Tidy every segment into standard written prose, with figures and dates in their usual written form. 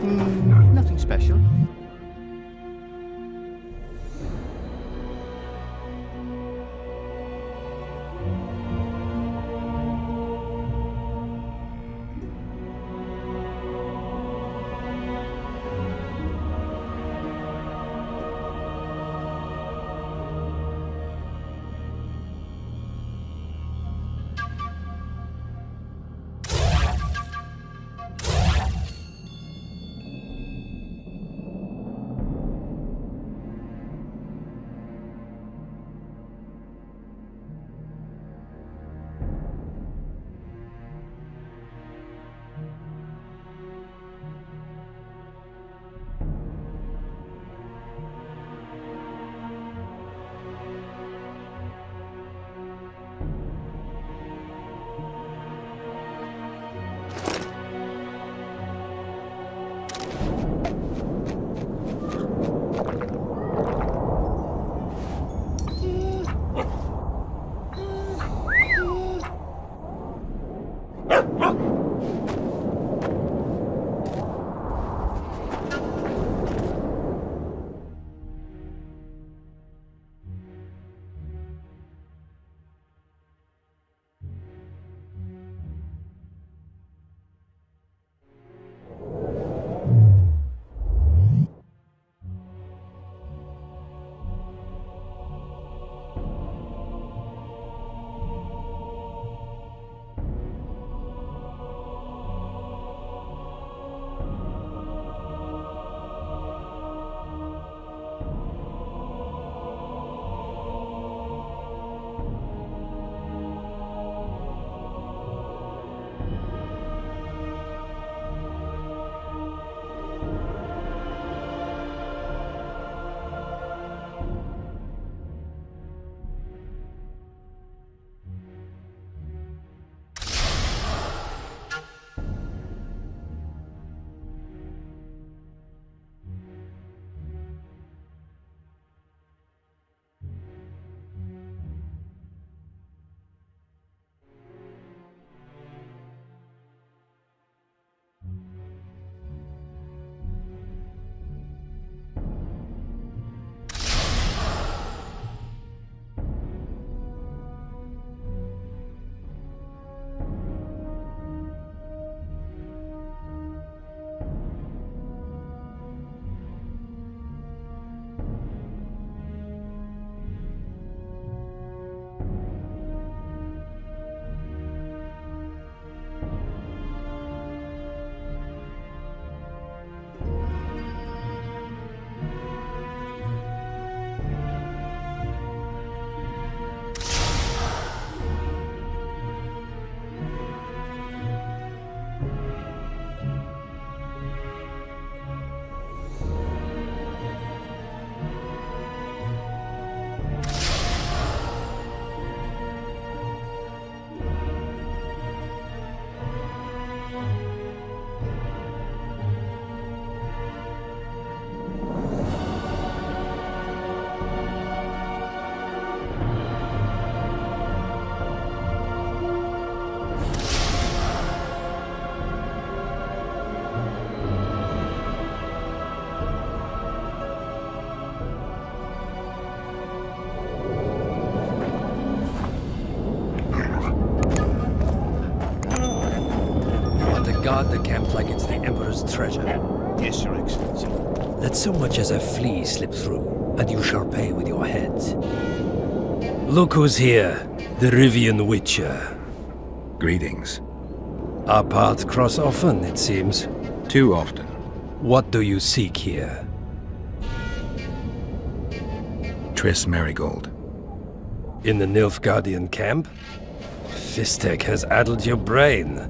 Nothing special. Guard the camp like it's the Emperor's treasure. Yes, Your Excellency. Let so much as a flea slip through, and you shall pay with your heads. Look who's here, the Rivian Witcher. Greetings. Our paths cross often, it seems. Too often. What do you seek here? Triss Marigold. In the Nilfgaardian camp? Fistek has addled your brain.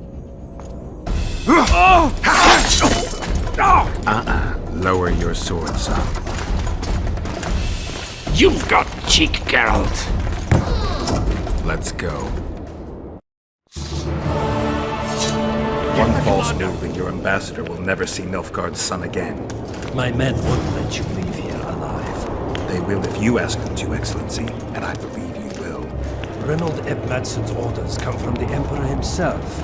Lower your sword, son. You've got cheek, Geralt. Let's go. One false move and your ambassador will never see Nilfgaard's son again. My men won't let you leave here alive. They will if you ask them to, Excellency, and I believe you will. Reynold Eb Madsen's orders come from the Emperor himself.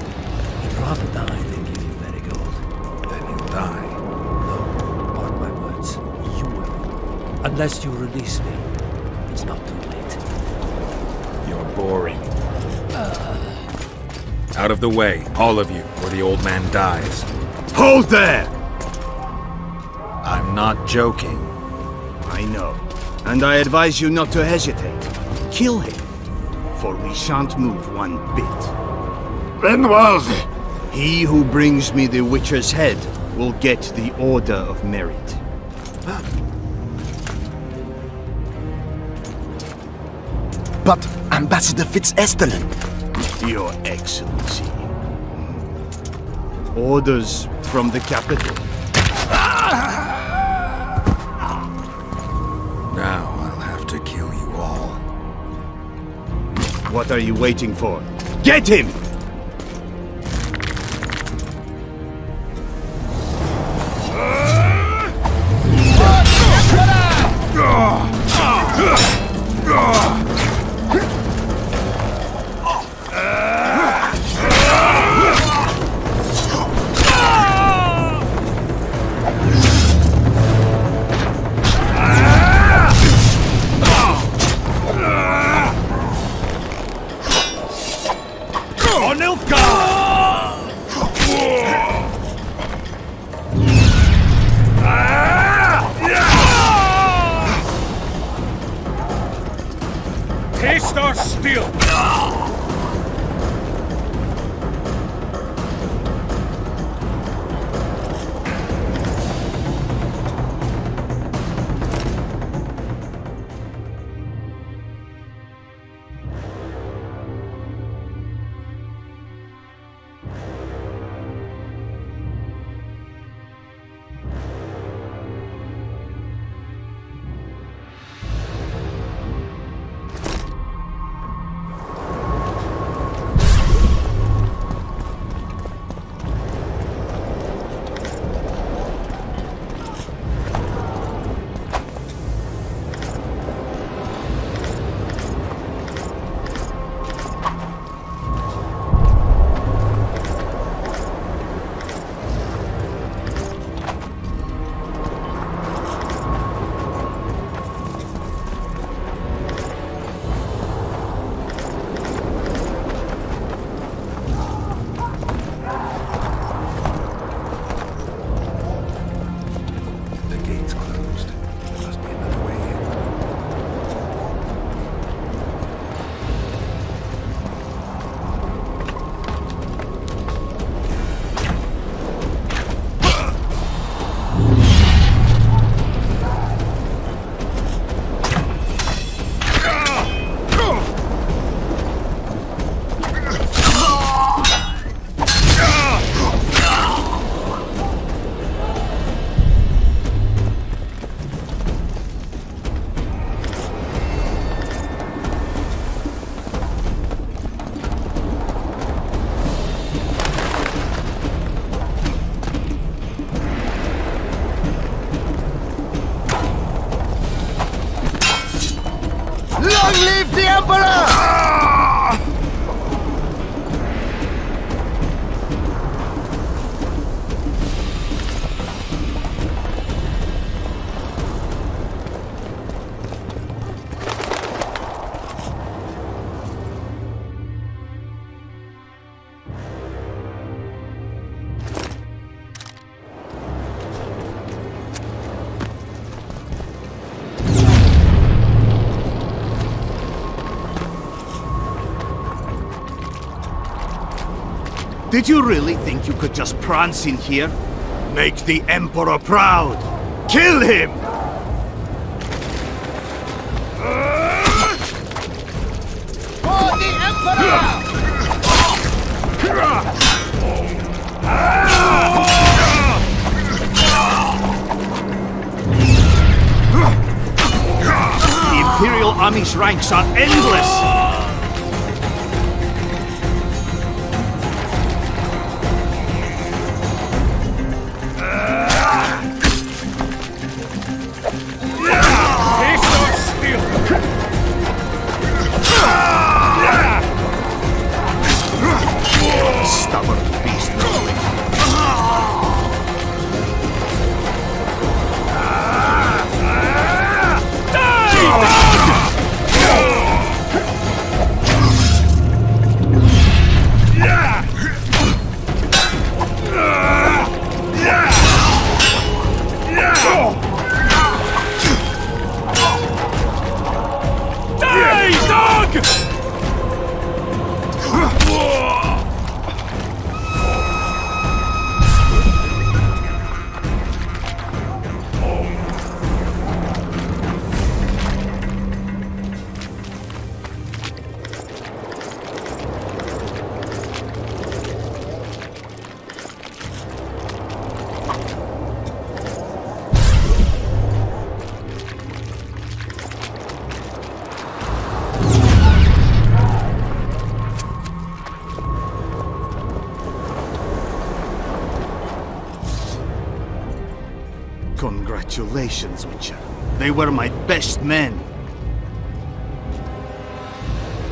He'd rather die than give you Marigold. Then he'll die. Unless you release me, it's not too late. You're boring. Out of the way, all of you, or the old man dies. Hold there! I'm not joking. I know. And I advise you not to hesitate. Kill him. For we shan't move one bit. Then was He who brings me the Witcher's head will get the Order of Merit. But Ambassador Fitzestelen. Your Excellency. Orders from the capital. Now I'll have to kill you all. What are you waiting for? Get him! Taste our steel! Did you really think you could just prance in here? Make the Emperor proud! Kill him! For the Emperor! The Imperial Army's ranks are endless! Stubborn beast. Congratulations, Witcher. They were my best men.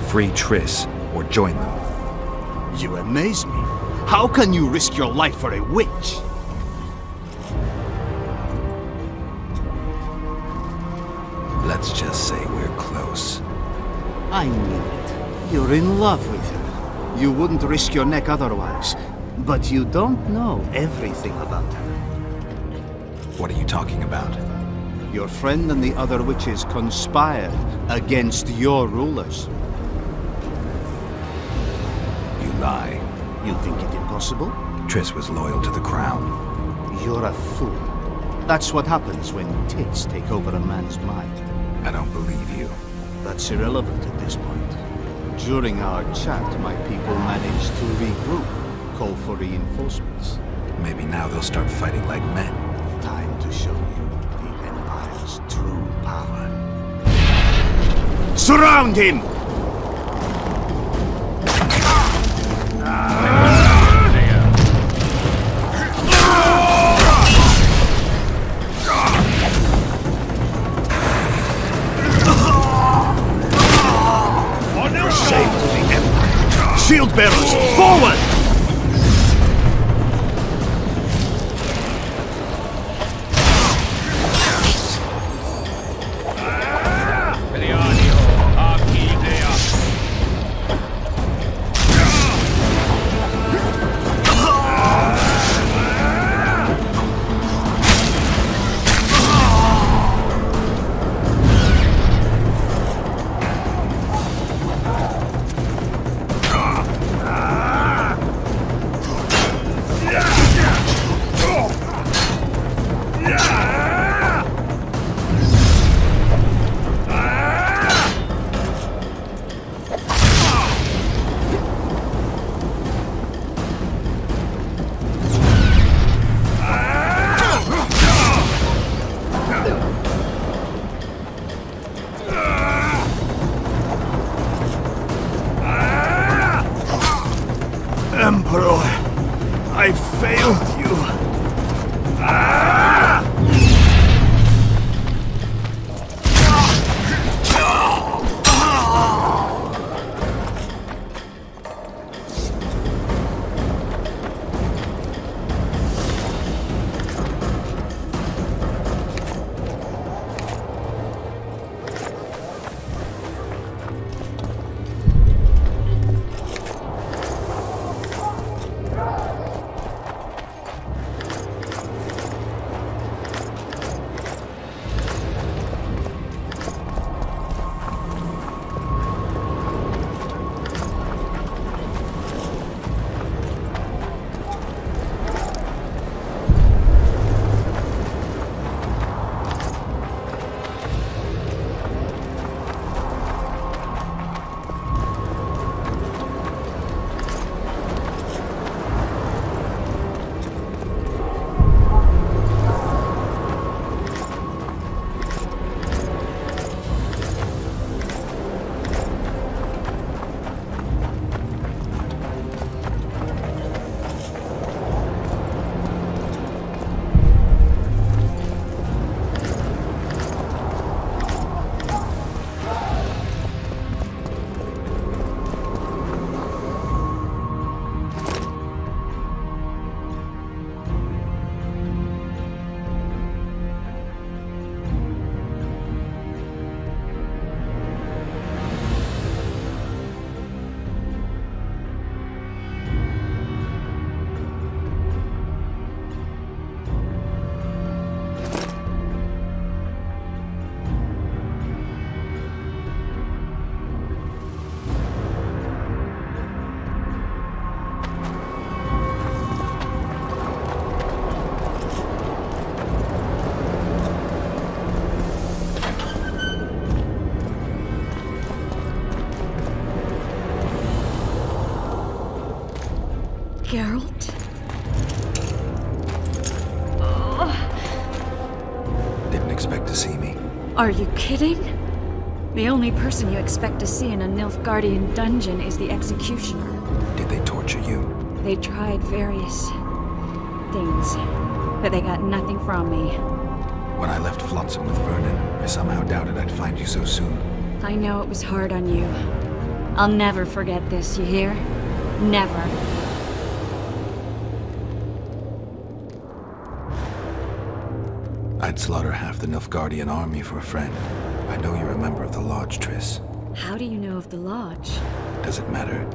Free Triss, or join them. You amaze me. How can you risk your life for a witch? Let's just say we're close. I knew it. You're in love with her. You wouldn't risk your neck otherwise. But you don't know everything about her. What are you talking about? Your friend and the other witches conspired against your rulers. You lie. You think it impossible? Triss was loyal to the crown. You're a fool. That's what happens when tits take over a man's mind. I don't believe you. That's irrelevant at this point. During our chat, my people managed to regroup, call for reinforcements. Maybe now they'll start fighting like men. Time to show you the Empire's true power. Surround him! Shame to the Empire! Shield bearers, forward! Emperor, I failed you. Geralt? Didn't expect to see me. Are you kidding? The only person you expect to see in a Nilfgaardian dungeon is the executioner. Did they torture you? They tried various things, but they got nothing from me. When I left Flotsam with Vernon, I somehow doubted I'd find you so soon. I know it was hard on you. I'll never forget this, you hear? Never. I'd slaughter half the Nilfgaardian army for a friend. I know you're a member of the Lodge, Triss. How do you know of the Lodge? Does it matter?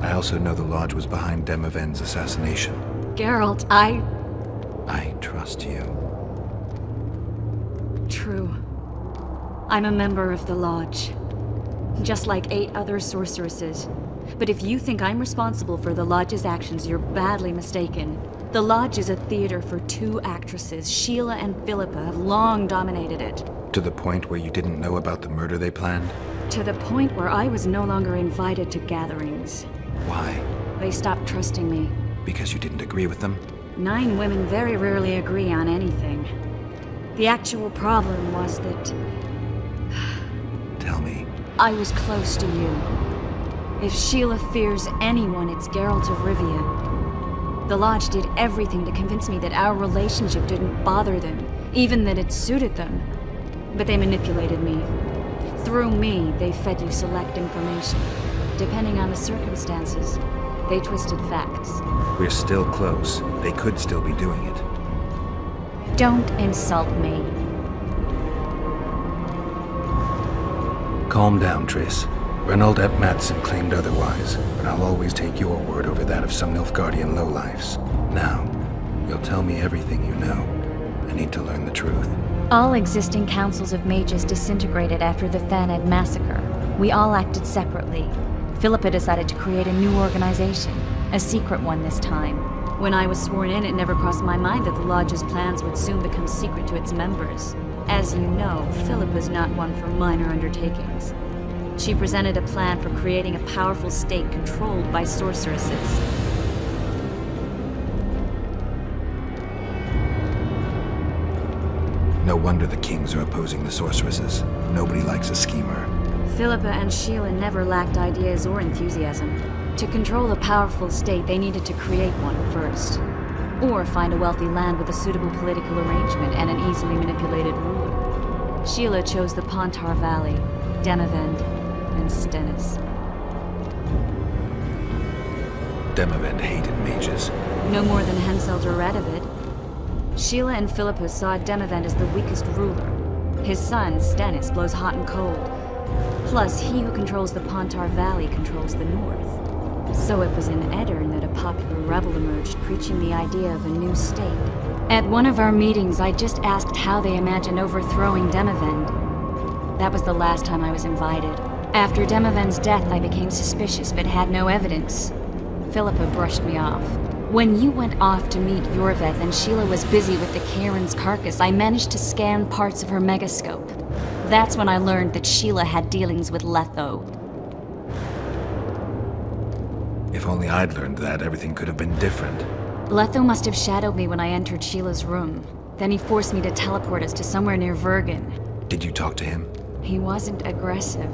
I also know the Lodge was behind Demavend's assassination. Geralt, I trust you. True. I'm a member of the Lodge. Just like 8 other sorceresses. But if you think I'm responsible for the Lodge's actions, you're badly mistaken. The Lodge is a theater for 2 actresses. Sheila and Philippa have long dominated it. To the point where you didn't know about the murder they planned? To the point where I was no longer invited to gatherings. Why? They stopped trusting me. Because you didn't agree with them? 9 women very rarely agree on anything. The actual problem was that Tell me. I was close to you. If Sheila fears anyone, it's Geralt of Rivia. The Lodge did everything to convince me that our relationship didn't bother them, even that it suited them. But they manipulated me. Through me, they fed you select information. Depending on the circumstances, they twisted facts. We're still close. They could still be doing it. Don't insult me. Calm down, Triss. Reynold Ep Matson claimed otherwise, but I'll always take your word over that of some Nilfgaardian lowlifes. Now, you'll tell me everything you know. I need to learn the truth. All existing councils of mages disintegrated after the Thaned massacre. We all acted separately. Philippa decided to create a new organization, a secret one this time. When I was sworn in, it never crossed my mind that the Lodge's plans would soon become secret to its members. As you know, Philippa's not one for minor undertakings. She presented a plan for creating a powerful state controlled by sorceresses. No wonder the kings are opposing the sorceresses. Nobody likes a schemer. Philippa and Sheila never lacked ideas or enthusiasm. To control a powerful state, they needed to create one first. Or find a wealthy land with a suitable political arrangement and an easily manipulated ruler. Sheila chose the Pontar Valley, Demavend, and Stennis. Demavend hated mages. No more than Henselt or Radovid. Sheila and Philippa saw Demavend as the weakest ruler. His son, Stennis, blows hot and cold. Plus, he who controls the Pontar Valley controls the north. So it was in Edirn that a popular rebel emerged, preaching the idea of a new state. At one of our meetings, I just asked how they imagined overthrowing Demavend. That was the last time I was invited. After Demavend's death, I became suspicious, but had no evidence. Philippa brushed me off. When you went off to meet Yorveth and Sheila was busy with the Karen's carcass, I managed to scan parts of her megascope. That's when I learned that Sheila had dealings with Letho. If only I'd learned that, everything could have been different. Letho must have shadowed me when I entered Sheila's room. Then he forced me to teleport us to somewhere near Vergen. Did you talk to him? He wasn't aggressive.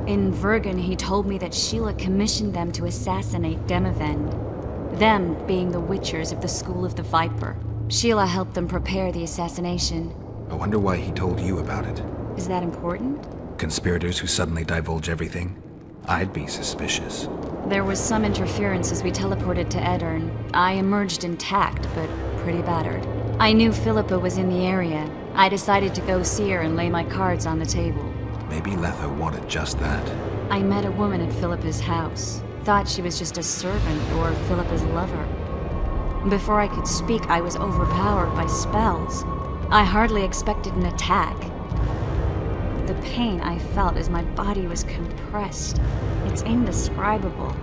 In Vergen, he told me that Sheila commissioned them to assassinate Demavend. Them being the Witchers of the School of the Viper. Sheila helped them prepare the assassination. I wonder why he told you about it. Is that important? Conspirators who suddenly divulge everything? I'd be suspicious. There was some interference as we teleported to Edirn. I emerged intact, but pretty battered. I knew Philippa was in the area. I decided to go see her and lay my cards on the table. Maybe Letho wanted just that. I met a woman at Philippa's house. Thought she was just a servant or Philippa's lover. Before I could speak, I was overpowered by spells. I hardly expected an attack. The pain I felt as my body was compressed. It's indescribable.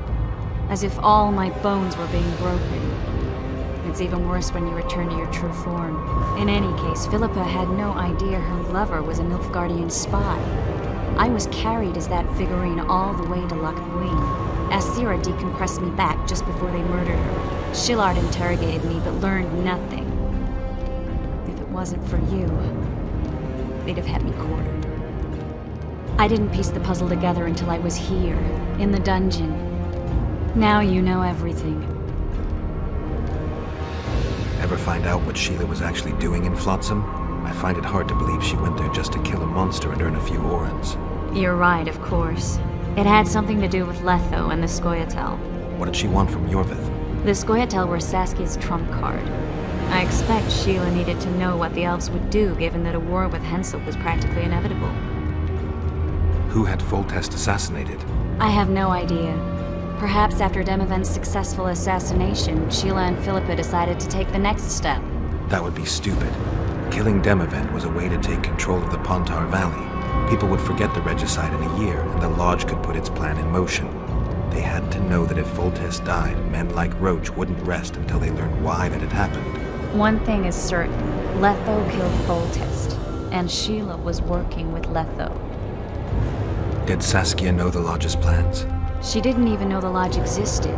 As if all my bones were being broken. It's even worse when you return to your true form. In any case, Philippa had no idea her lover was a Nilfgaardian spy. I was carried as that figurine all the way to Loc Muinne. Asira decompressed me back just before they murdered her. Shillard interrogated me but learned nothing. If it wasn't for you, they'd have had me quartered. I didn't piece the puzzle together until I was here, in the dungeon. Now you know everything. Ever find out what Sheila was actually doing in Flotsam? I find it hard to believe she went there just to kill a monster and earn a few orans. You're right, of course. It had something to do with Letho and the Scoia'tael. What did she want from Yorvith? The Scoia'tael were Saskia's trump card. I expect Sheila needed to know what the elves would do, given that a war with Hensel was practically inevitable. Who had Foltest assassinated? I have no idea. Perhaps after Demavend's successful assassination, Sheila and Philippa decided to take the next step. That would be stupid. Killing Demavend was a way to take control of the Pontar Valley. People would forget the regicide in a year, and the Lodge could put its plan in motion. They had to know that if Foltest died, men like Roach wouldn't rest until they learned why that had happened. One thing is certain. Letho killed Foltest, and Sheila was working with Letho. Did Saskia know the Lodge's plans? She didn't even know the Lodge existed.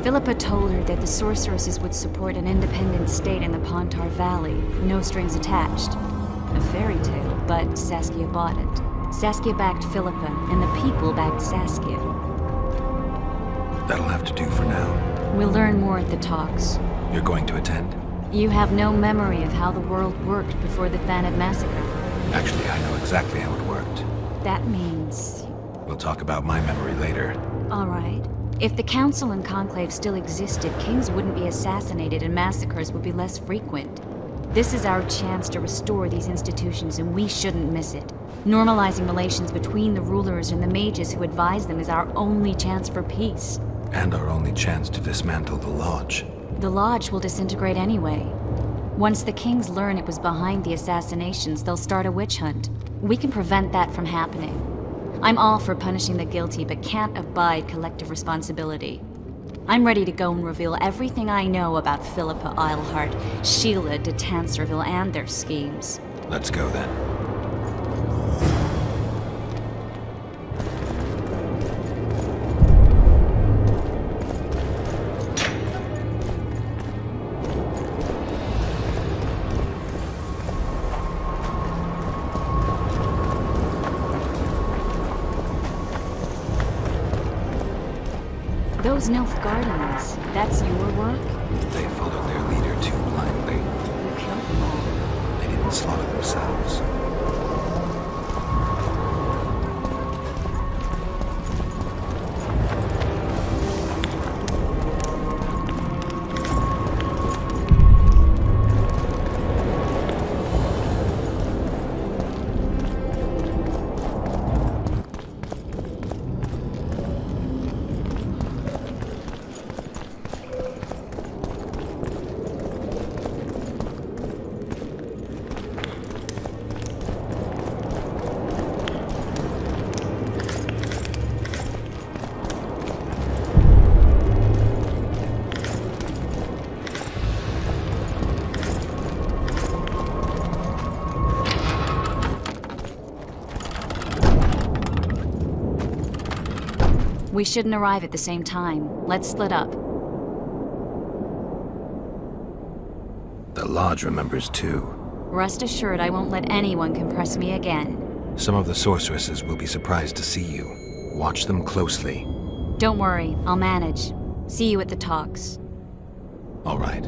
Philippa told her that the sorceresses would support an independent state in the Pontar Valley, no strings attached. A fairy tale, but Saskia bought it. Saskia backed Philippa, and the people backed Saskia. That'll have to do for now. We'll learn more at the talks. You're going to attend? You have no memory of how the world worked before the Thanid massacre. Actually, I know exactly how it worked. That means... We'll talk about my memory later. All right. If the Council and Conclave still existed, kings wouldn't be assassinated and massacres would be less frequent. This is our chance to restore these institutions, and we shouldn't miss it. Normalizing relations between the rulers and the mages who advise them is our only chance for peace. And our only chance to dismantle the Lodge. The Lodge will disintegrate anyway. Once the kings learn it was behind the assassinations, they'll start a witch hunt. We can prevent that from happening. I'm all for punishing the guilty, but can't abide collective responsibility. I'm ready to go and reveal everything I know about Philippa Eilhart, Sheila de Tanserville, and their schemes. Let's go then. Those Nilfgaardians, that's your work? They followed their leader too blindly. You killed them all. They didn't slaughter themselves. We shouldn't arrive at the same time. Let's split up. The Lodge remembers too. Rest assured I won't let anyone compress me again. Some of the sorceresses will be surprised to see you. Watch them closely. Don't worry, I'll manage. See you at the talks. All right.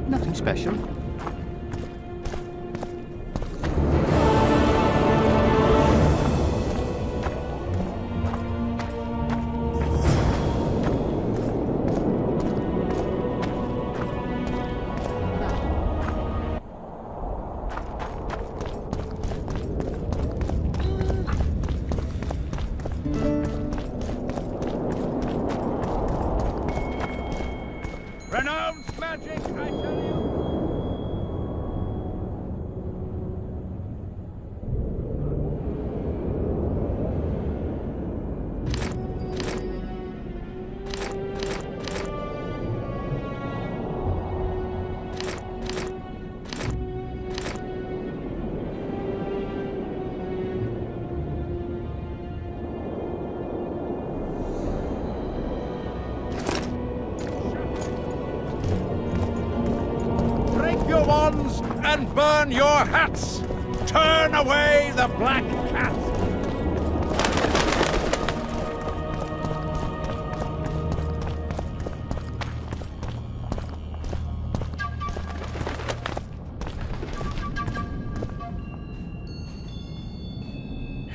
Nothing special. Renounce magic, I tell you! guns and burn your hats! Turn away the black cat!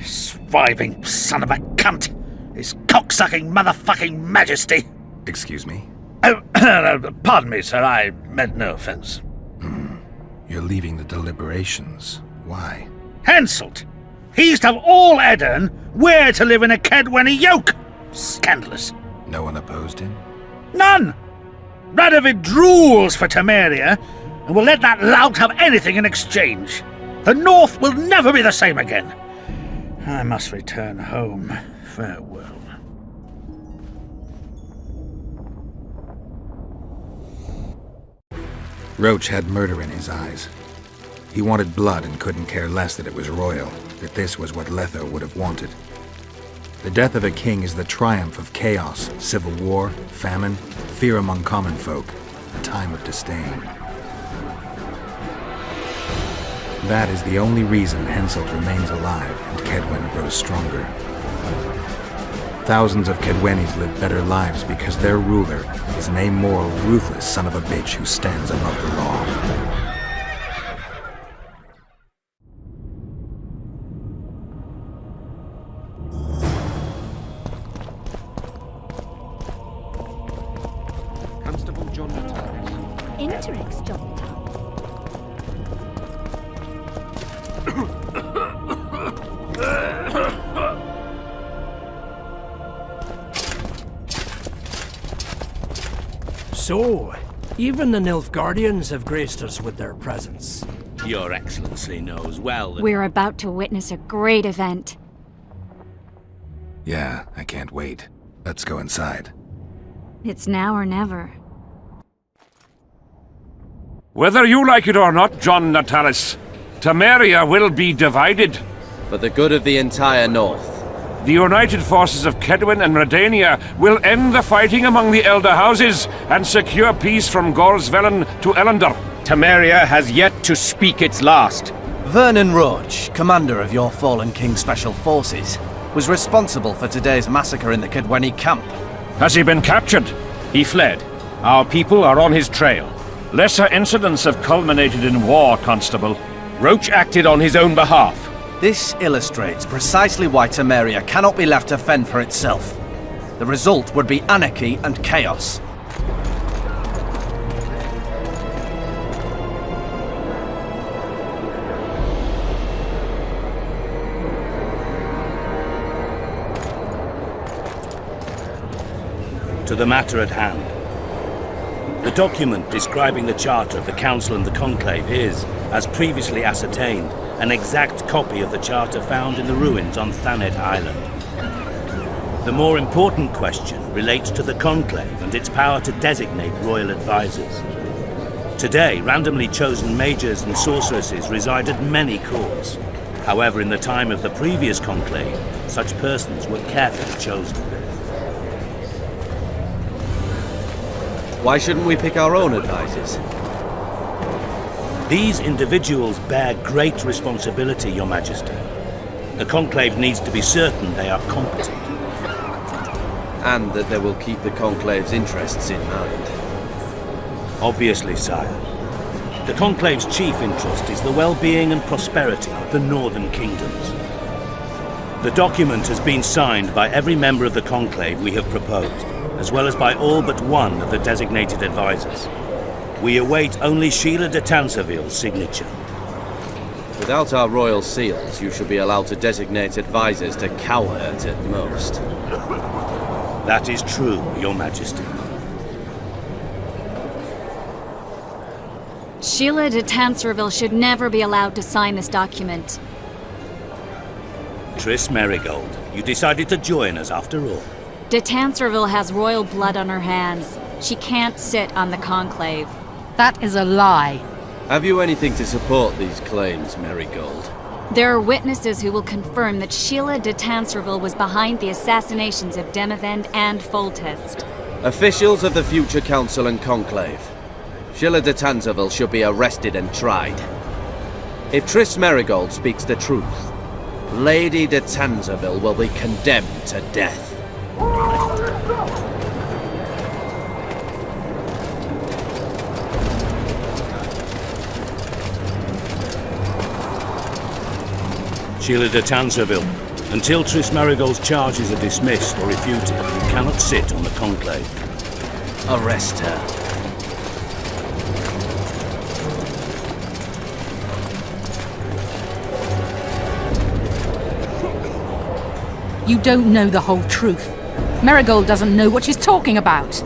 Surviving son of a cunt! His cocksucking motherfucking majesty! Excuse me? Oh, pardon me, sir, I meant no offense. You're leaving the deliberations. Why? Henselt! He's to have all Edirn where to live in a Kedwenny yoke! Scandalous. No one opposed him? None! Radovid drools for Temeria, and will let that lout have anything in exchange. The North will never be the same again. I must return home. Farewell. Roach had murder in his eyes. He wanted blood and couldn't care less that it was royal, that this was what Letho would have wanted. The death of a king is the triumph of chaos, civil war, famine, fear among common folk, a time of disdain. That is the only reason Henselt remains alive and Kedwen grows stronger. Thousands of Kedwennies live better lives because their ruler is an amoral, ruthless son of a bitch who stands above the law. Constable John Natalis. Interix, John. So, even the Nilfgaardians have graced us with their presence. Your Excellency knows well that... We're about to witness a great event. Yeah, I can't wait. Let's go inside. It's now or never. Whether you like it or not, John Natalis, Temeria will be divided. For the good of the entire North. The united forces of Kedwen and Redania will end the fighting among the Elder Houses and secure peace from Gorsvelen to Ellendar. Temeria has yet to speak its last. Vernon Roche, commander of your fallen King's Special Forces, was responsible for today's massacre in the Kedwenny camp. Has he been captured? He fled. Our people are on his trail. Lesser incidents have culminated in war, Constable. Roach acted on his own behalf. This illustrates precisely why Temeria cannot be left to fend for itself. The result would be anarchy and chaos. To the matter at hand. The document describing the charter of the Council and the Conclave is, as previously ascertained, an exact copy of the charter found in the ruins on Thanet Island. The more important question relates to the Conclave and its power to designate royal advisors. Today, randomly chosen mages and sorceresses reside at many courts. However, in the time of the previous Conclave, such persons were carefully chosen. Why shouldn't we pick our own advisors? These individuals bear great responsibility, Your Majesty. The Conclave needs to be certain they are competent. And that they will keep the Conclave's interests in mind. Obviously, sire. The Conclave's chief interest is the well-being and prosperity of the Northern Kingdoms. The document has been signed by every member of the Conclave we have proposed, as well as by all but one of the designated advisors. We await only Sheila de Tanserville's signature. Without our royal seals, you should be allowed to designate advisors to cowherd at most. That is true, Your Majesty. Sheila de Tanserville should never be allowed to sign this document. Triss Merigold, you decided to join us after all. De Tanserville has royal blood on her hands. She can't sit on the Conclave. That is a lie. Have you anything to support these claims, Merigold? There are witnesses who will confirm that Sheila de Tanserville was behind the assassinations of Demavend and Foltest. Officials of the future Council and Conclave. Sheila de Tanzaville should be arrested and tried. If Triss Merigold speaks the truth, Lady de Tanzaville will be condemned to death. Sheila de Tanzaville, until Triss Merigold's charges are dismissed or refuted, you cannot sit on the conclave. Arrest her. You don't know the whole truth. Merigold doesn't know what she's talking about.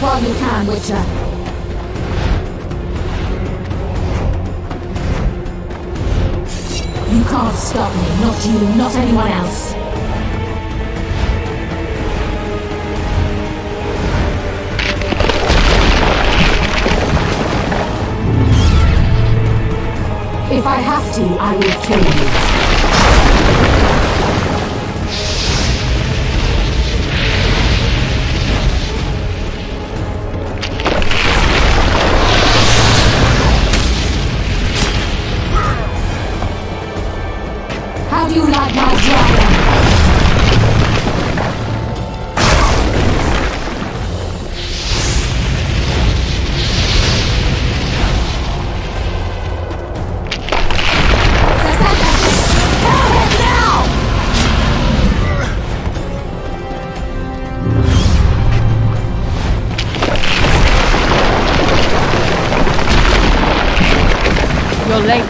While you can, Witcher. You can't stop me, not you, not anyone else. If I have to, I will kill you. How do you like my dragon? You're late.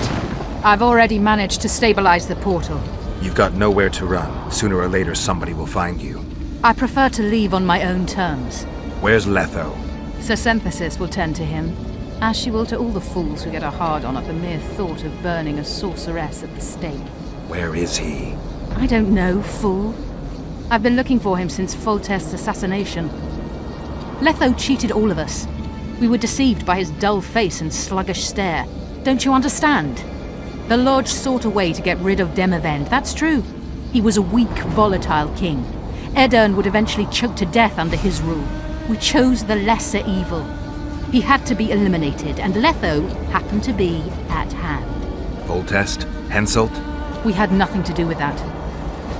I've already managed to stabilize the portal. You've got nowhere to run. Sooner or later, somebody will find you. I prefer to leave on my own terms. Where's Letho? Synthesis will tend to him, as she will to all the fools who get a hard-on at the mere thought of burning a sorceress at the stake. Where is he? I don't know, fool. I've been looking for him since Foltest's assassination. Letho cheated all of us. We were deceived by his dull face and sluggish stare. Don't you understand? The Lodge sought a way to get rid of Demavend, that's true. He was a weak, volatile king. Edirn would eventually choke to death under his rule. We chose the lesser evil. He had to be eliminated, and Letho happened to be at hand. Foltest? Henselt? We had nothing to do with that.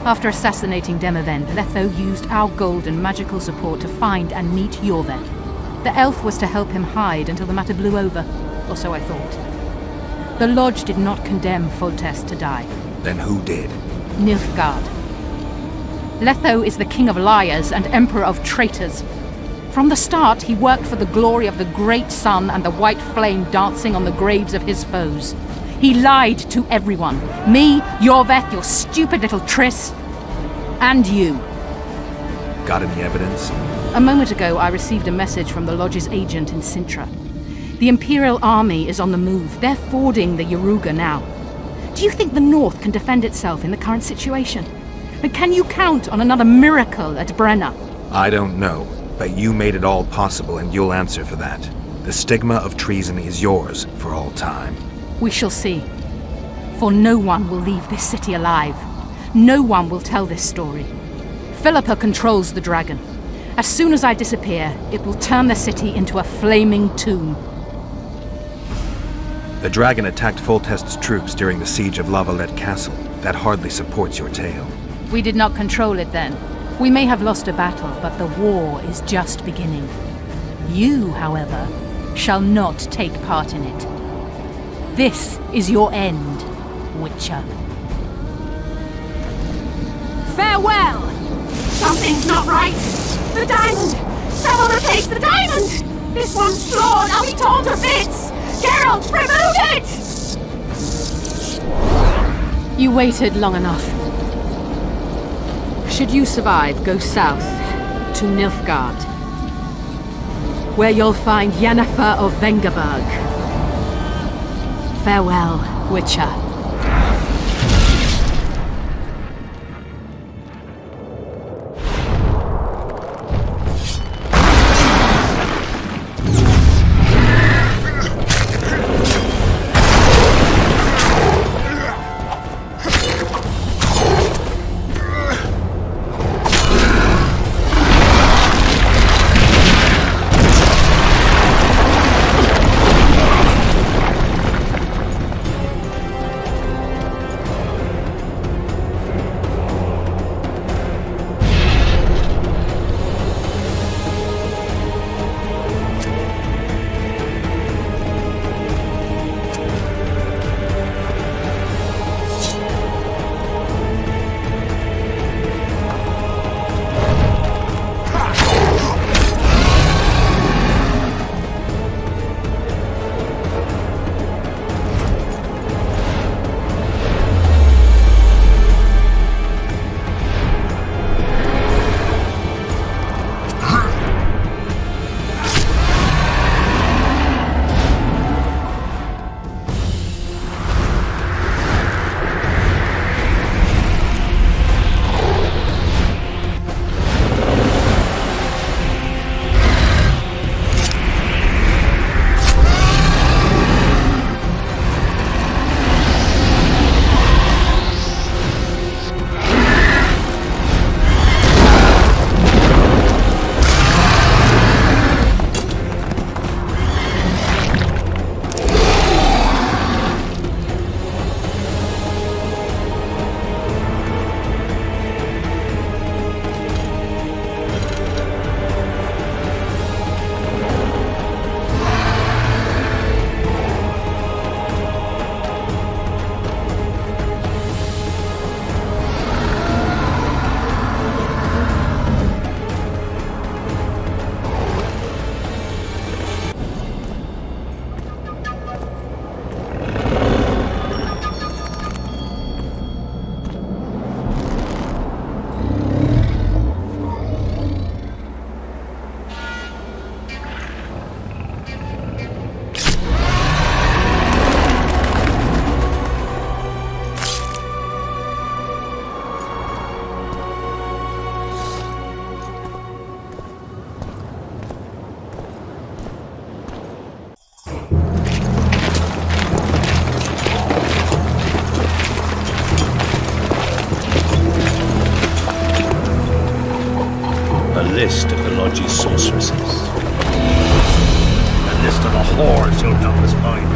After assassinating Demavend, Letho used our gold and magical support to find and meet Yorveth. The elf was to help him hide until the matter blew over, or so I thought. The Lodge did not condemn Foltest to die. Then who did? Nilfgaard. Letho is the king of liars and emperor of traitors. From the start, he worked for the glory of the great sun and the white flame dancing on the graves of his foes. He lied to everyone. Me, Yorveth, your stupid little Triss, and you. Got any evidence? A moment ago, I received a message from the Lodge's agent in Sintra. The Imperial Army is on the move. They're fording the Yaruga now. Do you think the North can defend itself in the current situation? And can you count on another miracle at Brenna? I don't know, but you made it all possible and you'll answer for that. The stigma of treason is yours for all time. We shall see. For no one will leave this city alive. No one will tell this story. Philippa controls the dragon. As soon as I disappear, it will turn the city into a flaming tomb. The dragon attacked Foltest's troops during the siege of Lavalette Castle. That hardly supports your tale. We did not control it then. We may have lost a battle, but the war is just beginning. You, however, shall not take part in it. This is your end, Witcher. Farewell! Something's not right! The diamond! Someone replace the diamond! This one's flawed! I'll be torn to bits! Geralt, remove it! You waited long enough. Should you survive, go south to Nilfgaard, where you'll find Yennefer of Vengerberg. Farewell, Witcher. list of the Lodge's sorceresses. A list of the whores you'll doubtless find.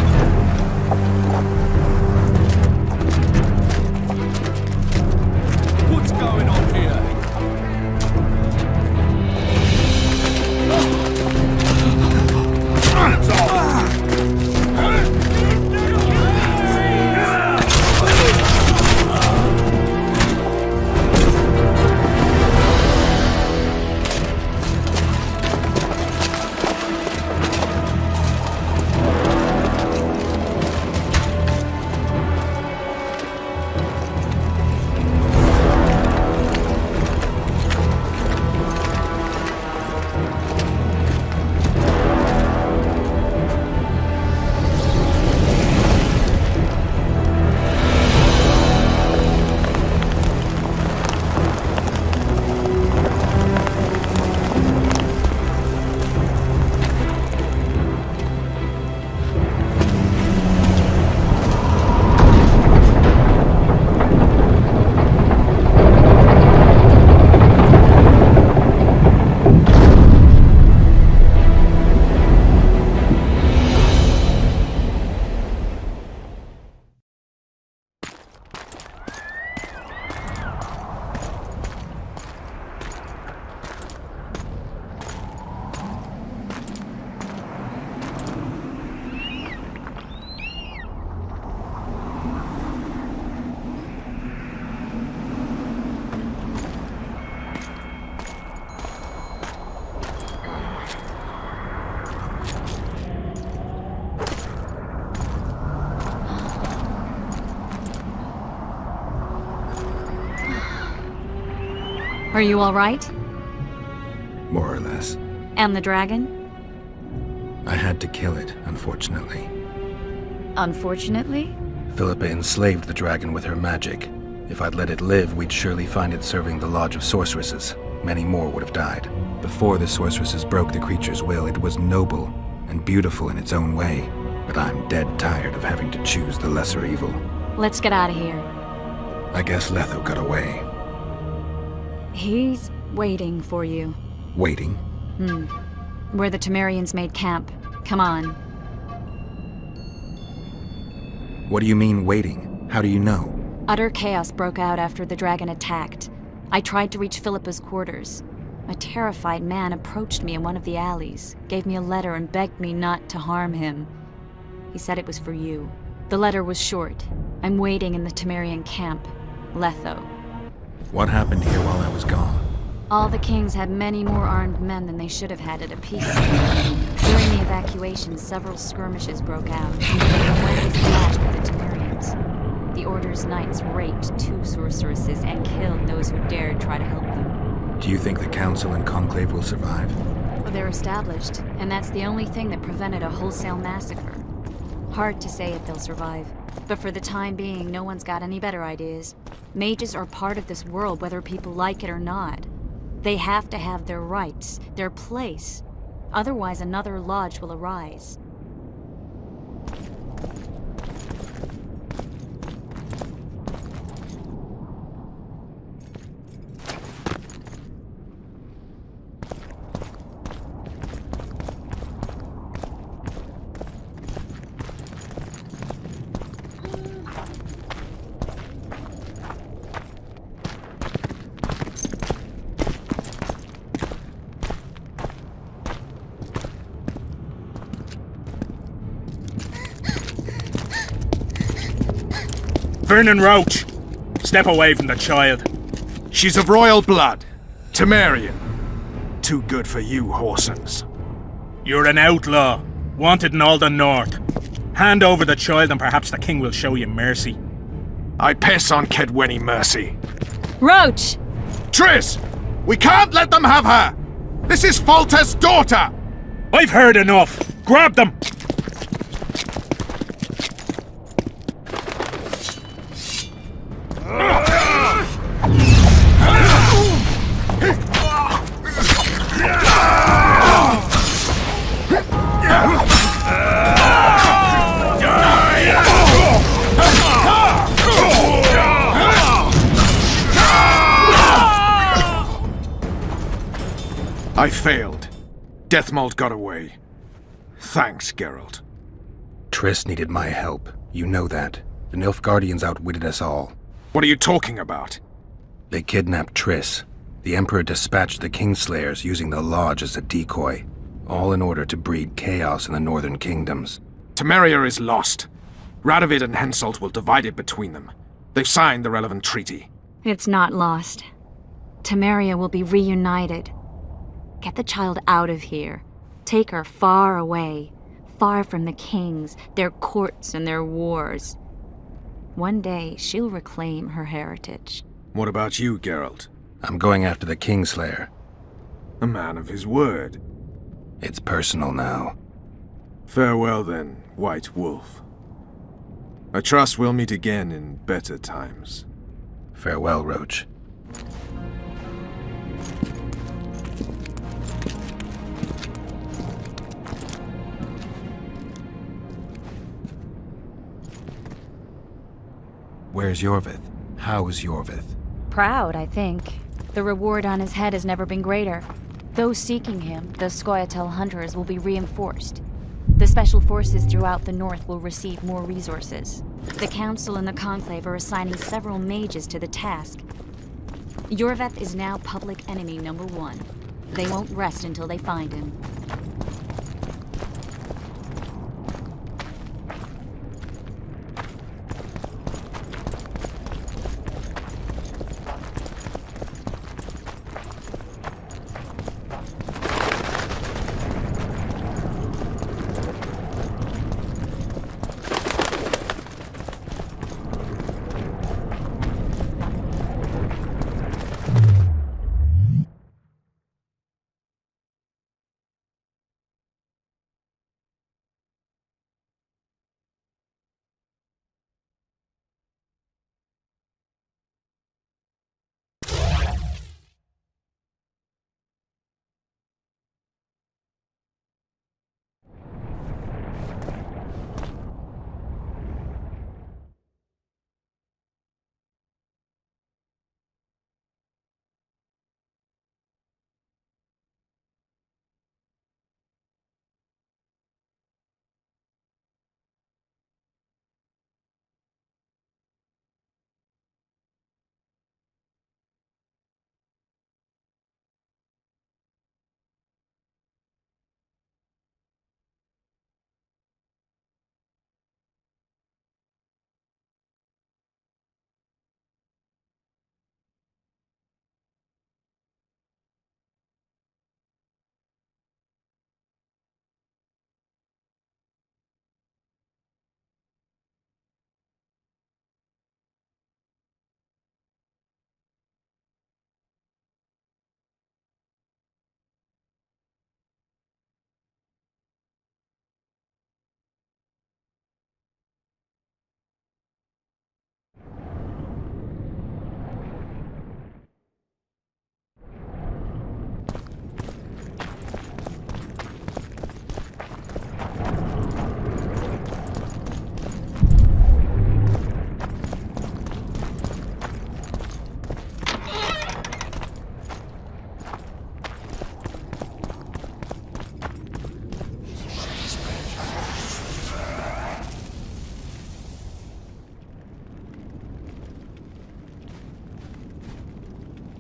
Are you alright? More or less. And the dragon? I had to kill it, unfortunately. Unfortunately? Philippa enslaved the dragon with her magic. If I'd let it live, we'd surely find it serving the Lodge of Sorceresses. Many more would have died. Before the sorceresses broke the creature's will, it was noble and beautiful in its own way. But I'm dead tired of having to choose the lesser evil. Let's get out of here. I guess Letho got away. He's waiting for you. Waiting? Where the Temerians made camp. Come on. What do you mean, waiting? How do you know? Utter chaos broke out after the dragon attacked. I tried to reach Philippa's quarters. A terrified man approached me in one of the alleys, gave me a letter and begged me not to harm him. He said it was for you. The letter was short. I'm waiting in the Temerian camp. Letho. What happened here while I was gone? All the kings had many more armed men than they should have had at a peace. During the evacuation, several skirmishes broke out. One was clashed with the Temerians. The Order's knights raped 2 sorceresses and killed those who dared try to help them. Do you think the Council and Conclave will survive? They're established, and that's the only thing that prevented a wholesale massacre. Hard to say if they'll survive, but for the time being, no one's got any better ideas. Mages are part of this world, whether people like it or not. They have to have their rights, their place. Otherwise, another lodge will arise. Vernon Roach, step away from the child. She's of royal blood. Temerian. Too good for you, Horsons. You're an outlaw, wanted in all the north. Hand over the child and perhaps the king will show you mercy. I piss on Kedwenny mercy. Roach! Triss! We can't let them have her! This is Foltest's daughter! I've heard enough! Grab them! I failed. Deathmold got away. Thanks, Geralt. Triss needed my help. You know that. The Nilfgaardians outwitted us all. What are you talking about? They kidnapped Triss. The Emperor dispatched the Kingslayers using the Lodge as a decoy, all in order to breed chaos in the northern kingdoms. Temeria is lost. Radovid and Henselt will divide it between them. They've signed the relevant treaty. It's not lost. Temeria will be reunited. Get the child out of here. Take her far away, far from the kings, their courts, and their wars. One day, she'll reclaim her heritage. What about you, Geralt? I'm going after the Kingslayer. A man of his word. It's personal now. Farewell then, White Wolf. I trust we'll meet again in better times. Farewell, Roach. Where's Yorvith? How's Yorvith? Proud, I think. The reward on his head has never been greater. Those seeking him, the Scoia'tael hunters, will be reinforced. The special forces throughout the north will receive more resources. The Council and the Conclave are assigning several mages to the task. Yorvith is now public enemy number 1. They won't rest until they find him.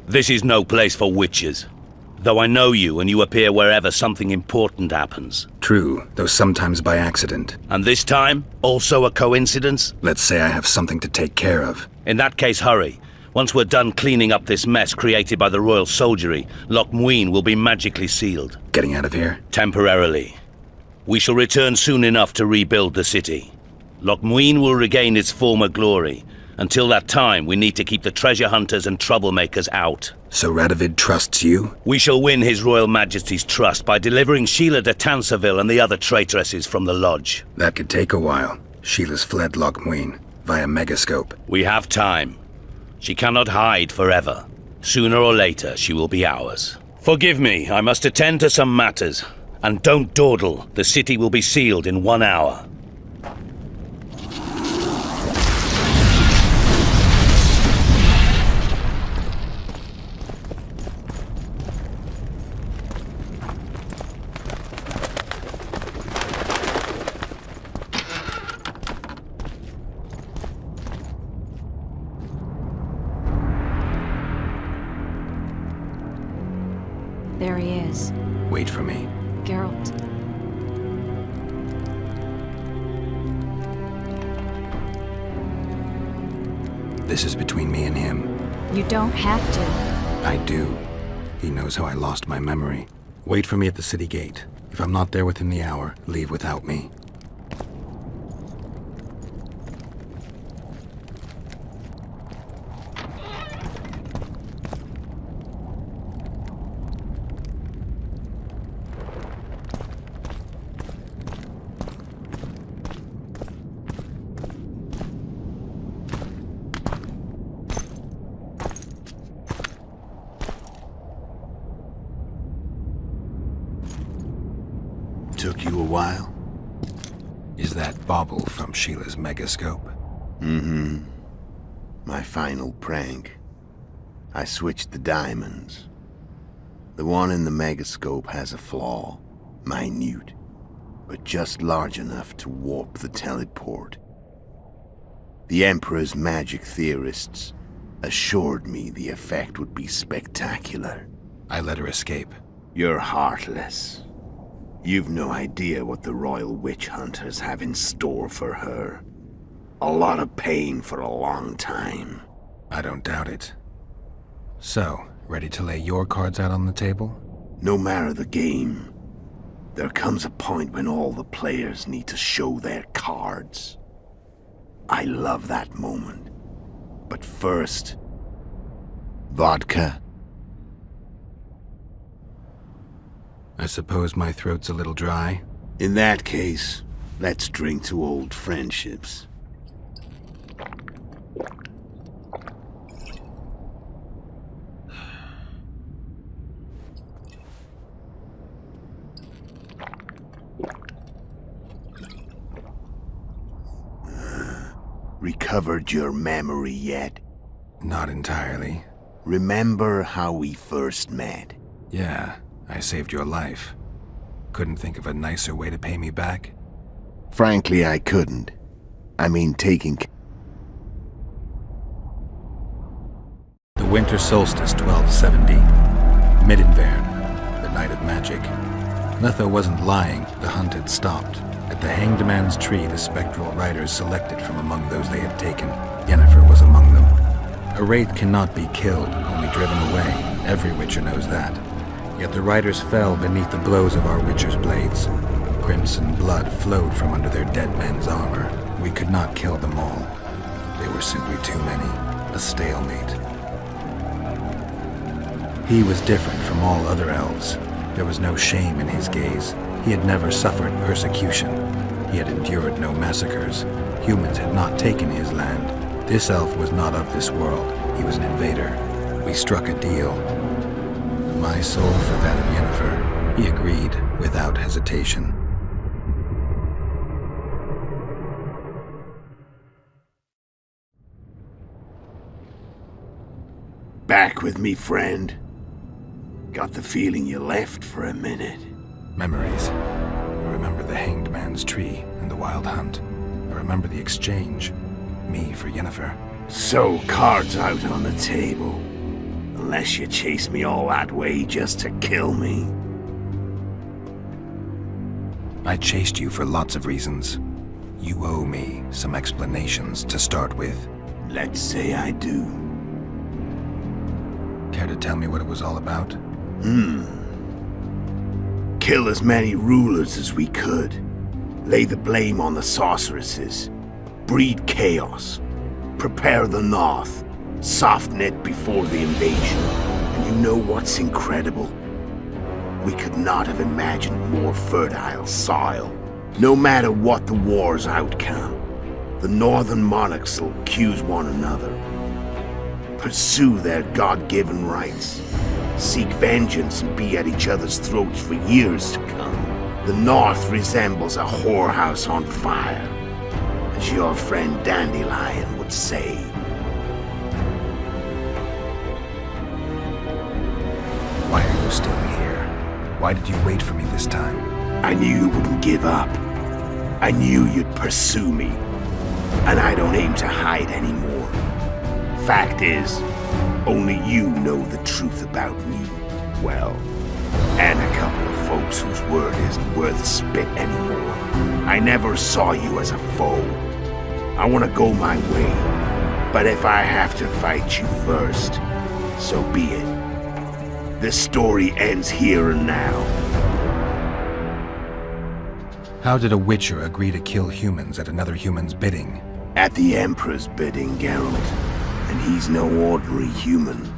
This is no place for witches. Though I know you, and you appear wherever something important happens. True, though sometimes by accident. And this time, also a coincidence? Let's say I have something to take care of. In that case, hurry. Once we're done cleaning up this mess created by the royal soldiery, Loc Muinne will be magically sealed. Getting out of here? Temporarily. We shall return soon enough to rebuild the city. Loc Muinne will regain its former glory. Until that time, we need to keep the treasure hunters and troublemakers out. So Radovid trusts you? We shall win His Royal Majesty's trust by delivering Sheila de Tansarville and the other traitresses from the lodge. That could take a while. Sheila's fled Loc Muinne via megascope. We have time. She cannot hide forever. Sooner or later, she will be ours. Forgive me, I must attend to some matters. And don't dawdle. The city will be sealed in 1 hour. There he is. Wait for me. Geralt. This is between me and him. You don't have to. I do. He knows how I lost my memory. Wait for me at the city gate. If I'm not there within the hour, leave without me. Took you a while? Is that bauble from Sheila's megascope? Mm-hmm. My final prank. I switched the diamonds. The one in the megascope has a flaw. Minute. But just large enough to warp the teleport. The Emperor's magic theorists assured me the effect would be spectacular. I let her escape. You're heartless. You've no idea what the royal witch hunters have in store for her. A lot of pain for a long time. I don't doubt it. So, ready to lay your cards out on the table? No matter the game, there comes a point when all the players need to show their cards. I love that moment. But first, vodka. I suppose my throat's a little dry. In that case, let's drink to old friendships. Recovered your memory yet? Not entirely. Remember how we first met? Yeah, I saved your life. Couldn't think of a nicer way to pay me back? Frankly, I couldn't. I mean, taking... The winter solstice, 1270. Midinvern, the night of magic. Letho wasn't lying, the hunt had stopped. At the Hanged Man's Tree, the spectral riders selected from among those they had taken. Yennefer was among them. A wraith cannot be killed, only driven away. Every witcher knows that. Yet the riders fell beneath the blows of our witcher's blades. Crimson blood flowed from under their dead men's armor. We could not kill them all. They were simply too many. A stalemate. He was different from all other elves. There was no shame in his gaze. He had never suffered persecution. He had endured no massacres. Humans had not taken his land. This elf was not of this world. He was an invader. We struck a deal. My soul for that of Yennefer. He agreed without hesitation. Back with me, friend. Got the feeling you left for a minute. Memories. I remember the Hanged Man's Tree and the Wild Hunt. I remember the exchange. Me for Yennefer. So, cards out on the table. Unless you chase me all that way just to kill me. I chased you for lots of reasons. You owe me some explanations to start with. Let's say I do. Care to tell me what it was all about? Kill as many rulers as we could. Lay the blame on the sorceresses. Breed chaos. Prepare the North. Soften it before the invasion. And you know what's incredible? We could not have imagined more fertile soil. No matter what the war's outcome, the northern monarchs will accuse one another. Pursue their God-given rights. Seek vengeance and be at each other's throats for years to come. The North resembles a whorehouse on fire, as your friend Dandelion would say. Why are you still here? Why did you wait for me this time? I knew you wouldn't give up. I knew you'd pursue me. And I don't aim to hide anymore. Fact is, only you know the truth about me. Well, and a couple of folks whose word isn't worth spit anymore. I never saw you as a foe. I want to go my way. But if I have to fight you first, so be it. This story ends here and now. How did a Witcher agree to kill humans at another human's bidding? At the Emperor's bidding, Geralt. And he's no ordinary human.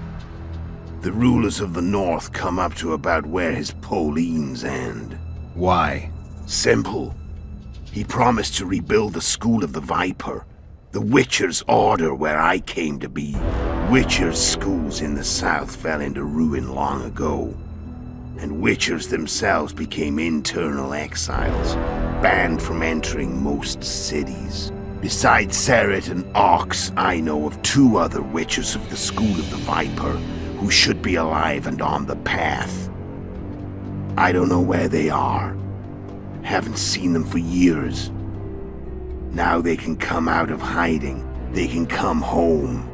The rulers of the North come up to about where his Pauline's end. Why? Simple. He promised to rebuild the School of the Viper. The Witcher's order where I came to be. Witcher's schools in the south fell into ruin long ago. And Witchers themselves became internal exiles, banned from entering most cities. Besides Seret and Ox, I know of 2 other Witchers of the School of the Viper who should be alive and on the path. I don't know where they are. Haven't seen them for years. Now they can come out of hiding. They can come home.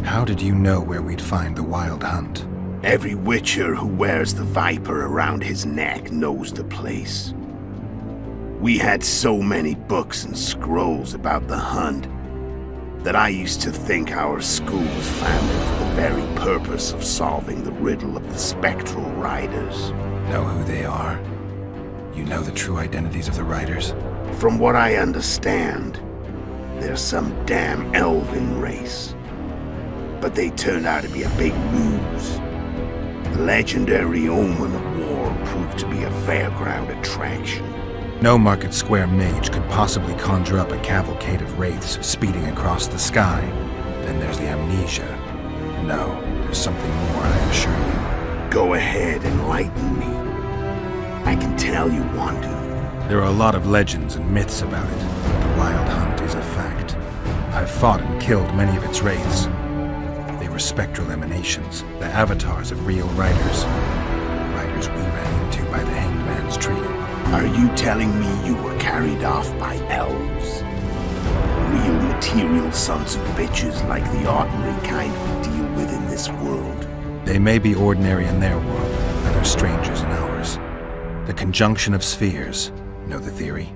How did you know where we'd find the Wild Hunt? Every Witcher who wears the Viper around his neck knows the place. We had so many books and scrolls about the hunt that I used to think our school was founded for the very purpose of solving the riddle of the spectral riders. Know who they are? You know the true identities of the riders? From what I understand, they're some damn elven race. But they turned out to be a big ruse. The legendary omen of war proved to be a fairground attraction. No Market Square mage could possibly conjure up a cavalcade of wraiths speeding across the sky. Then there's the amnesia. No, there's something more, I assure you. Go ahead, enlighten me. I can tell you want to. There are a lot of legends and myths about it, but the Wild Hunt is a fact. I've fought and killed many of its wraiths. They were spectral emanations, the avatars of real riders. The riders we ran into by the Hanged Man's Tree. Are you telling me you were carried off by elves? Real material sons of bitches like the ordinary kind we deal with in this world? They may be ordinary in their world, but they're strangers in ours. The conjunction of spheres. Know the theory?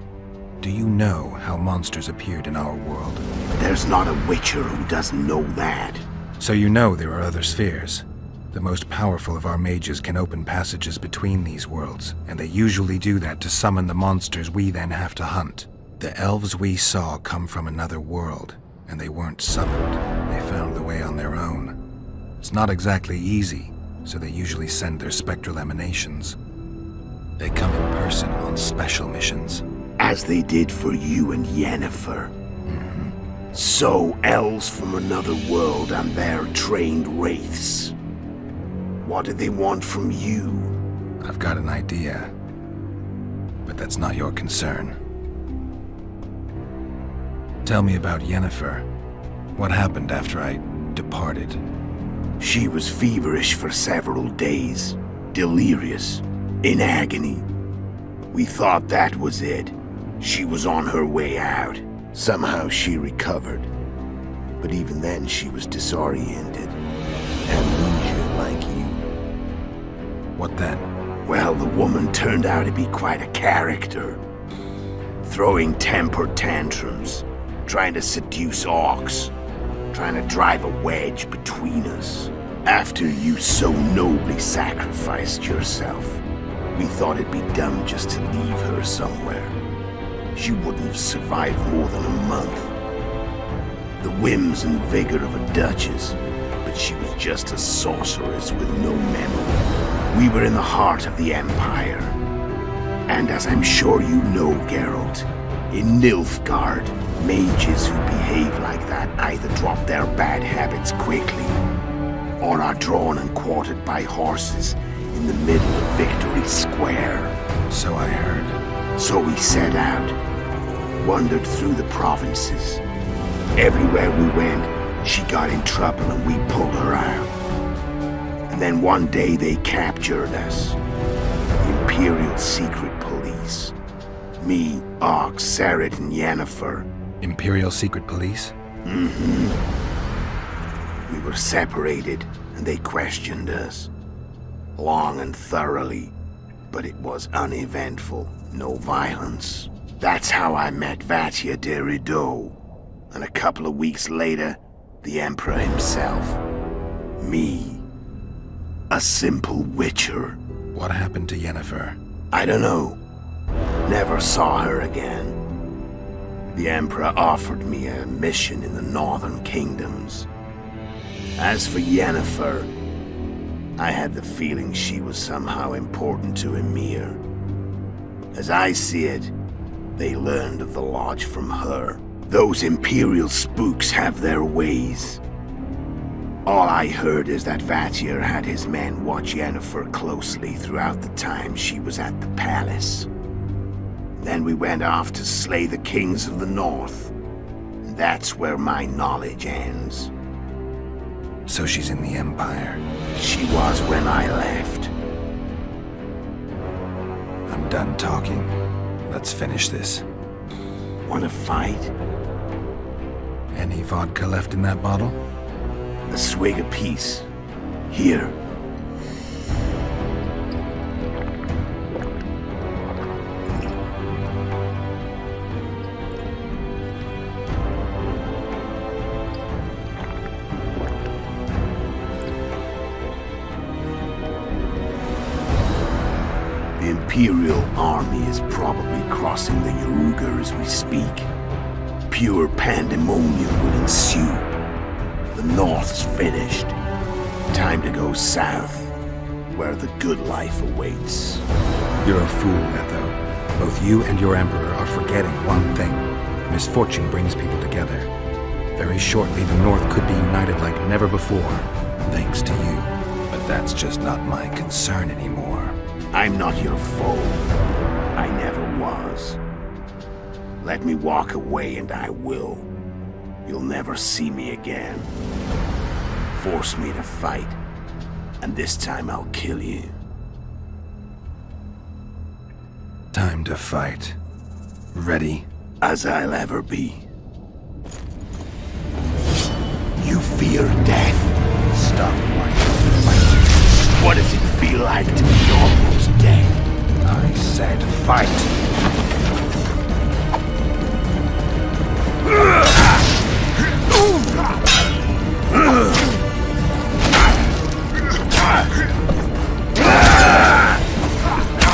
Do you know how monsters appeared in our world? There's not a Witcher who doesn't know that. So you know there are other spheres. The most powerful of our mages can open passages between these worlds, and they usually do that to summon the monsters we then have to hunt. The elves we saw come from another world, and they weren't summoned. They found the way on their own. It's not exactly easy, so they usually send their spectral emanations. They come in person on special missions. As they did for you and Yennefer. Mm-hmm. So, elves from another world and their trained wraiths. What do they want from you? I've got an idea, but that's not your concern. Tell me about Yennefer. What happened after I departed? She was feverish for several days, delirious, in agony. We thought that was it. She was on her way out. Somehow she recovered. But even then, she was disoriented. Amnesia like you. What then? Well, the woman turned out to be quite a character. Throwing temper tantrums, trying to seduce orcs, trying to drive a wedge between us. After you so nobly sacrificed yourself, we thought it'd be dumb just to leave her somewhere. She wouldn't have survived more than a month. The whims and vigor of a duchess, but she was just a sorceress with no memory. We were in the heart of the Empire. And as I'm sure you know, Geralt, in Nilfgaard, mages who behave like that either drop their bad habits quickly, or are drawn and quartered by horses in the middle of Victory Square. So I heard. So we set out, wandered through the provinces. Everywhere we went, she got in trouble and we pulled her out. And then one day they captured us. The Imperial Secret Police. Me, Ox, Sarah, and Yennefer. Imperial Secret Police? Mm-hmm. We were separated, and they questioned us. Long and thoroughly, but it was uneventful, no violence. That's how I met Vatia de Rideau, and a couple of weeks later, the Emperor himself. Me. A simple witcher. What happened to Yennefer? I don't know. Never saw her again. The Emperor offered me a mission in the northern kingdoms. As for Yennefer, I had the feeling she was somehow important to Emir. As I see it, they learned of the Lodge from her. Those Imperial spooks have their ways. All I heard is that Vatir had his men watch Yennefer closely throughout the time she was at the palace. Then we went off to slay the kings of the north. And that's where my knowledge ends. So she's in the Empire. She was when I left. I'm done talking. Let's finish this. Wanna fight? Any vodka left in that bottle? A swig apiece. Here. The Imperial army is probably crossing the Yaruga as we speak. Pure pandemonium will ensue. The North's finished. Time to go south, where the good life awaits. You're a fool, Netho. Both you and your Emperor are forgetting one thing. Misfortune brings people together. Very shortly, the North could be united like never before, thanks to you. But that's just not my concern anymore. I'm not your foe. I never was. Let me walk away and I will. You'll never see me again. Force me to fight, and this time I'll kill you. Time to fight. Ready? As I'll ever be. You fear death. Stop whining. What does it feel like to be almost dead? I said fight.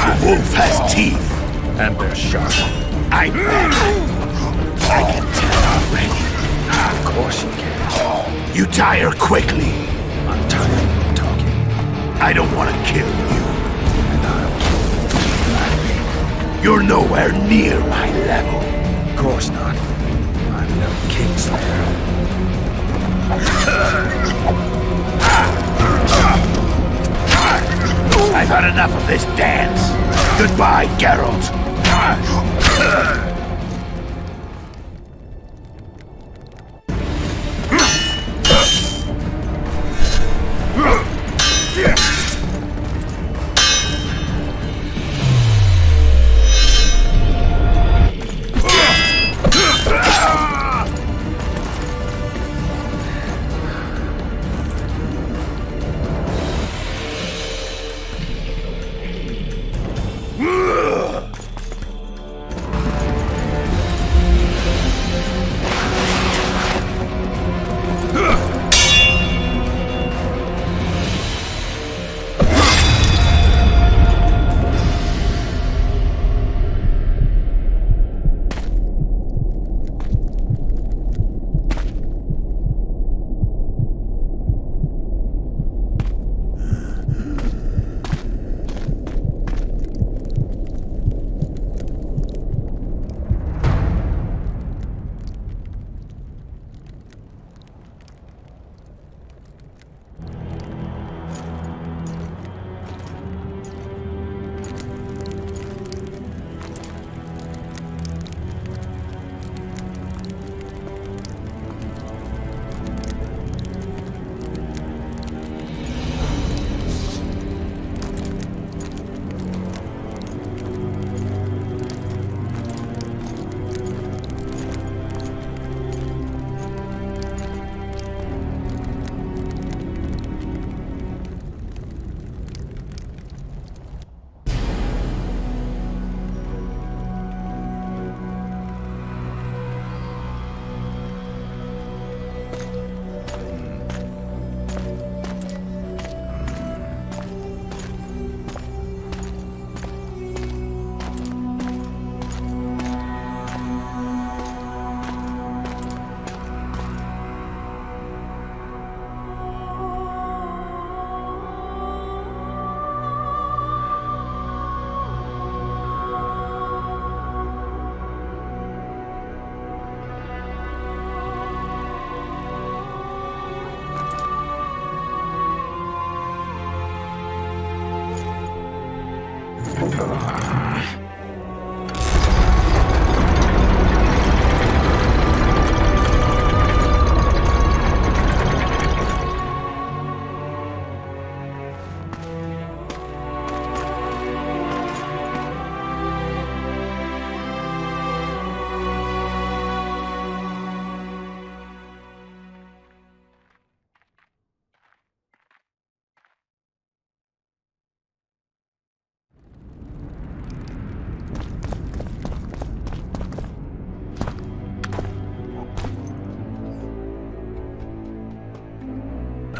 The wolf has teeth. And they're sharp. I can tell already. Of course you can. You tire quickly. I'm tired of talking. I don't want to kill you. And I'll kill you gladly. You're nowhere near my level. Of course not. I'm no Kingslayer. I've had enough of this dance. Goodbye, Geralt.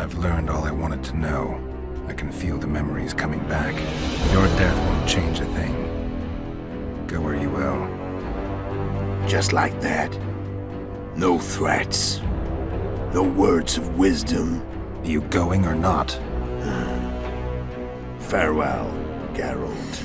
I've learned all I wanted to know. I can feel the memories coming back. Your death won't change a thing. Go where you will. Just like that. No threats. No words of wisdom. Are you going or not? Farewell, Geralt.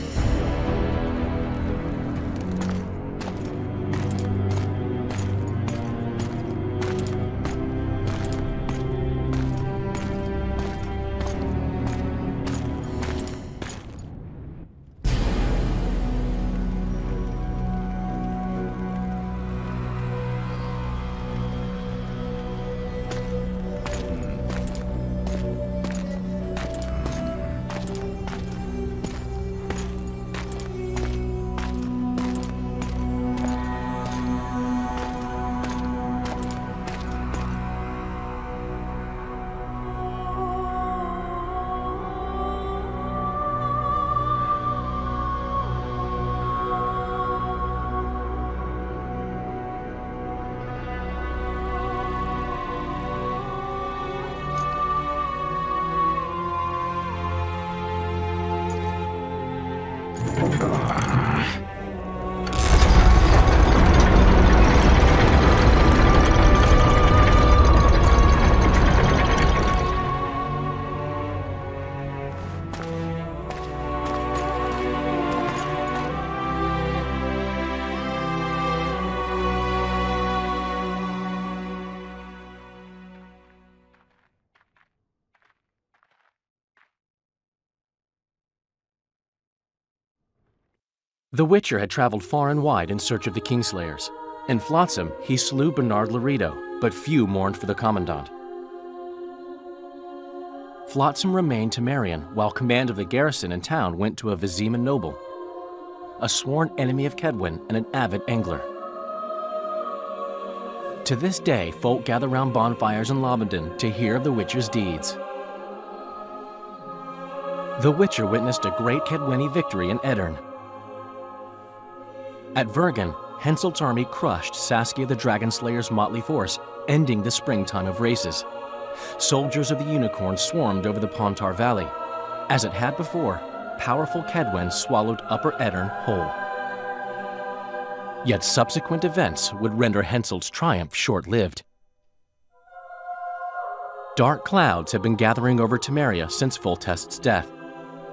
The Witcher had traveled far and wide in search of the Kingslayers. In Flotsam, he slew Bernard Laredo, but few mourned for the Commandant. Flotsam remained Temerian, while command of the garrison and town went to a Vizima noble, a sworn enemy of Kedwen and an avid angler. To this day, folk gather round bonfires in Lobendon to hear of the Witcher's deeds. The Witcher witnessed a great Kedweni victory in Edirn. At Vergen, Henselt's army crushed Saskia the Dragonslayer's motley force, ending the springtime of races. Soldiers of the Unicorn swarmed over the Pontar Valley. As it had before, powerful Kedwen swallowed Upper Edirn whole. Yet subsequent events would render Henselt's triumph short-lived. Dark clouds had been gathering over Temeria since Foltest's death.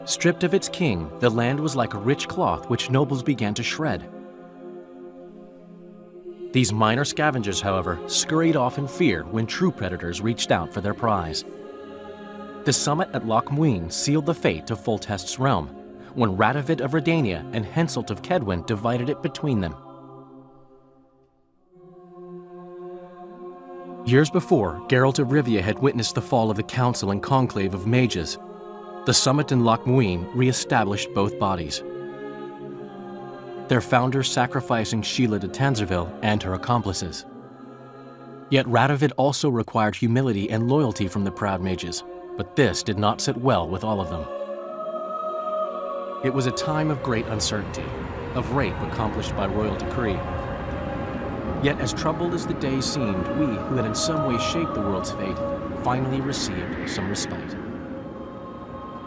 Stripped of its king, the land was like a rich cloth which nobles began to shred. These minor scavengers, however, scurried off in fear when true predators reached out for their prize. The summit at Loc Muinne sealed the fate of Foltest's realm, when Radovid of Redania and Henselt of Kedwen divided it between them. Years before, Geralt of Rivia had witnessed the fall of the Council and Conclave of Mages. The summit in Loc Muinne re-established both bodies, their founders sacrificing Sheila de Tanzerville and her accomplices. Yet Radovid also required humility and loyalty from the proud mages, but this did not sit well with all of them. It was a time of great uncertainty, of rape accomplished by royal decree. Yet as troubled as the days seemed, we, who had in some way shaped the world's fate, finally received some respite.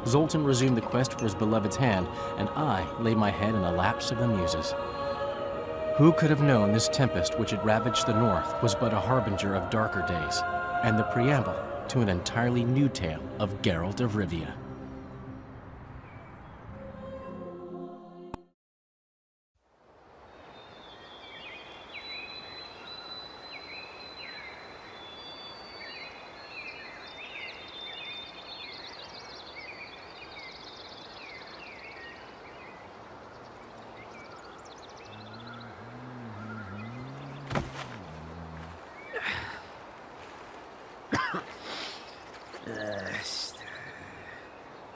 Zoltan resumed the quest for his beloved's hand, and I laid my head in the laps of the muses. Who could have known this tempest which had ravaged the north was but a harbinger of darker days, and the preamble to an entirely new tale of Geralt of Rivia.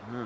Hmm.